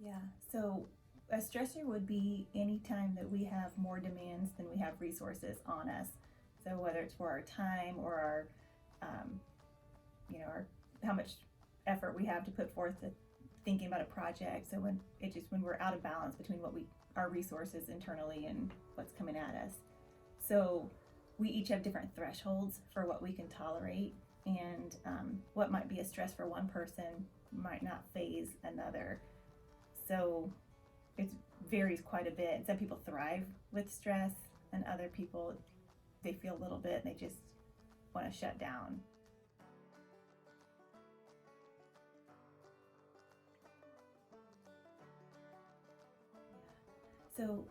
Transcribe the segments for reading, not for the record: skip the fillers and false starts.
Yeah. So a stressor would be any time that we have more demands than we have resources on us. So whether it's for our time or um, our how much effort we have to put forth to thinking about a project. So when we're out of balance between what we our resources internally and what's coming at us. So we each have different thresholds for what we can tolerate, and what might be a stress for one person might not phase another. So it varies quite a bit. Some people thrive with stress, and other people they feel a little bit and they just want to shut down. So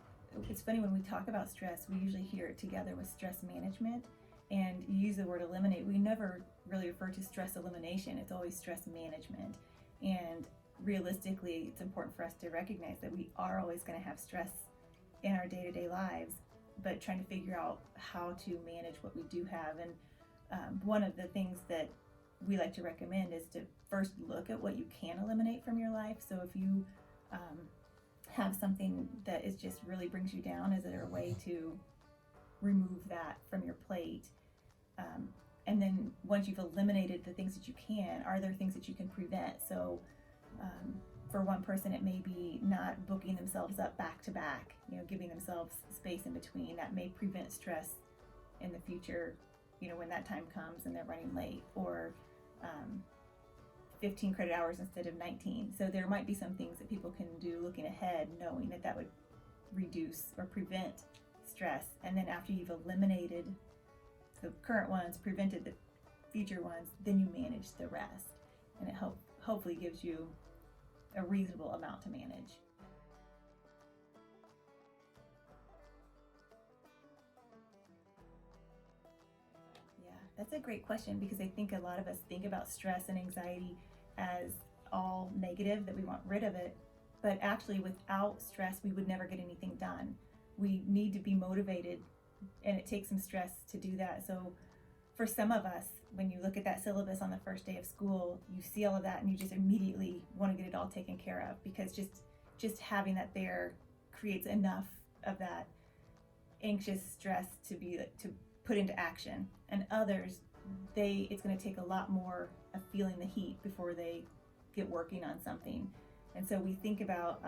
it's funny when we talk about stress, we usually hear it together with stress management. And you use the word eliminate. We never really refer to stress elimination, it's always stress management. And realistically, it's important for us to recognize that we are always going to have stress in our day to day lives, but trying to figure out how to manage what we do have. And one of the things that we like to recommend is to first look at what you can eliminate from your life. So if you um, have something that is just really brings you down, is there a way to remove that from your plate? Um, and then once you've eliminated the things that you can, are there things that you can prevent? So um, for one person, it may be not booking themselves up back to back, giving themselves space in between. That may prevent stress in the future, when that time comes and they're running late, or um, 15 credit hours instead of 19. So there might be some things that people can do looking ahead, knowing that that would reduce or prevent stress. And then after you've eliminated the current ones, prevented the future ones, then you manage the rest. And it hopefully gives you a reasonable amount to manage. Yeah, that's a great question, because I think a lot of us think about stress and anxiety as all negative, that we want rid of it. But actually, without stress, we would never get anything done. We need to be motivated, and it takes some stress to do that. So, for some of us, when you look at that syllabus on the first day of school, you see all of that and you just immediately want to get it all taken care of, because just having that there creates enough of that anxious stress to put into action. And others, they it's going to take a lot more of feeling the heat before they get working on something. And so we think about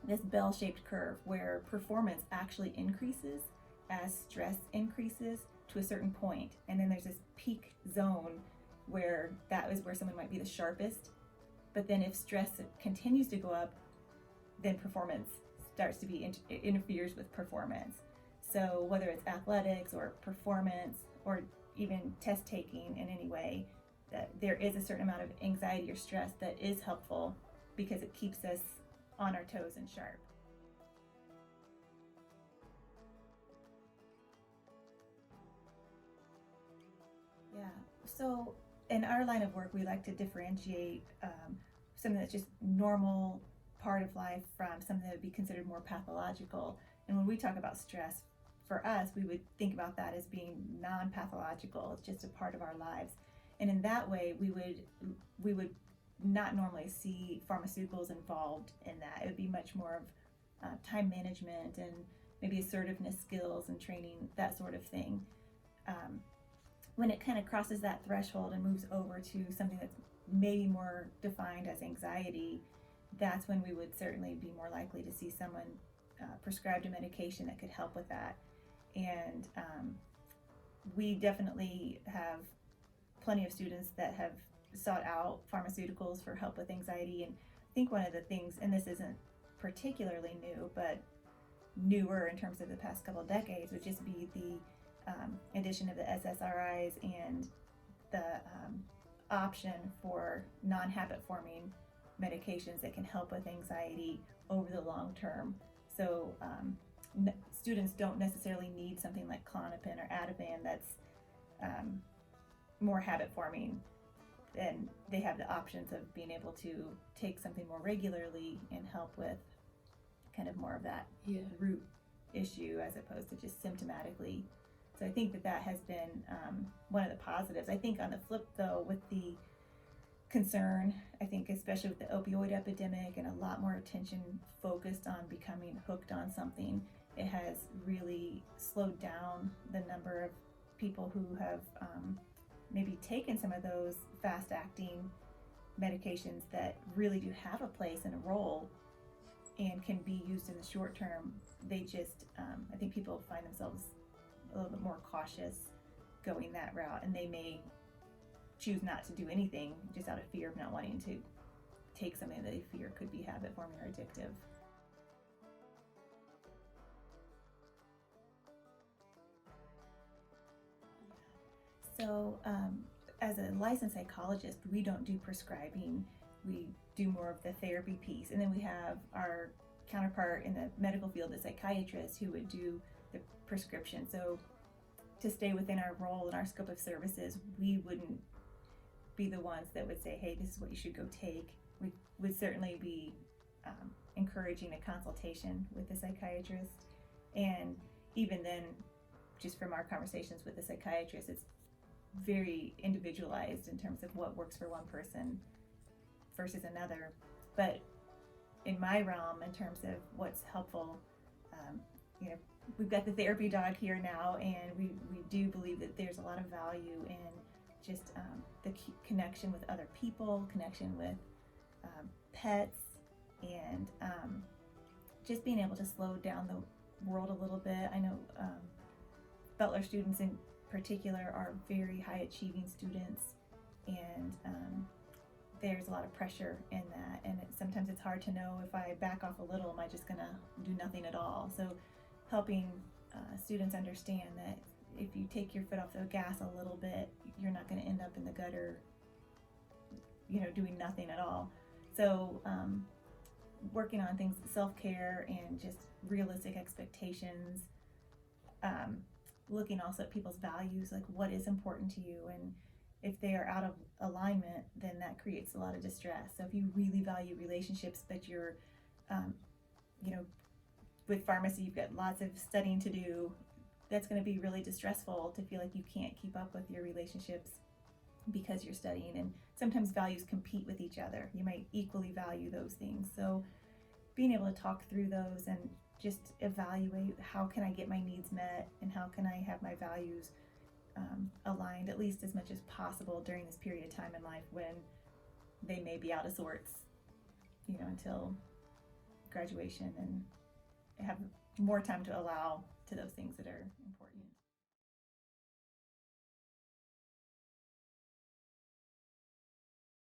this bell-shaped curve where performance actually increases as stress increases to a certain point, and then there's this peak zone where that is where someone might be the sharpest. But then if stress continues to go up, then performance starts to be it interferes with performance. So whether it's athletics or performance or even test taking in any way, that there is a certain amount of anxiety or stress that is helpful, because it keeps us on our toes and sharp. Yeah. So in our line of work, we like to differentiate something that's just normal part of life from something that would be considered more pathological. And when we talk about stress, for us, we would think about that as being non-pathological. It's just a part of our lives. And in that way, we would not normally see pharmaceuticals involved in that. It would be much more of time management and maybe assertiveness skills and training, that sort of thing. Um, when it kind of crosses that threshold and moves over to something that's maybe more defined as anxiety, that's when we would certainly be more likely to see someone prescribed a medication that could help with that. And we definitely have plenty of students that have sought out pharmaceuticals for help with anxiety. And I think one of the things, and this isn't particularly new, but newer in terms of the past couple of decades, would just be the addition of the SSRIs and the option for non-habit forming medications that can help with anxiety over the long term. So students don't necessarily need something like Klonopin or Ativan that's more habit forming, and they have the options of being able to take something more regularly and help with kind of more of that root issue as opposed to just symptomatically. So I think that has been one of the positives. I think on the flip, though, with the concern, I think, especially with the opioid epidemic and a lot more attention focused on becoming hooked on something. It has really slowed down the number of people who have maybe taken some of those fast acting medications that really do have a place and a role and can be used in the short term. They just, I think people find themselves a little bit more cautious going that route, and they may choose not to do anything just out of fear of not wanting to take something that they fear could be habit forming or addictive. So, as a licensed psychologist, we don't do prescribing. We do more of the therapy piece. And then we have our counterpart in the medical field, the psychiatrist, who would do the prescription. So, to stay within our role and our scope of services, we wouldn't be the ones that would say, hey, this is what you should go take. We would certainly be encouraging a consultation with the psychiatrist. And even then, just from our conversations with the psychiatrist, it's very individualized in terms of what works for one person versus another. But in my realm, in terms of what's helpful, you know, we've got the therapy dog here now, and we do believe that there's a lot of value in just the connection with other people, connection with pets, and just being able to slow down the world a little bit. I know Butler students in particular are very high achieving students, and there's a lot of pressure in that, and sometimes it's hard to know, if I back off a little, am I just gonna do nothing at all? So helping students understand that if you take your foot off the gas a little bit, you're not going to end up in the gutter, you know, doing nothing at all. So working on things, self-care and just realistic expectations, looking also at people's values, like what is important to you, and if they are out of alignment, then that creates a lot of distress. So if you really value relationships, but you're, you know, with pharmacy, you've got lots of studying to do, that's going to be really distressful to feel like you can't keep up with your relationships because you're studying. And sometimes values compete with each other. You might equally value those things. So being able to talk through those and just evaluate, how can I get my needs met, and how can I have my values aligned at least as much as possible during this period of time in life when they may be out of sorts, you know, until graduation, and have more time to allow to those things that are important.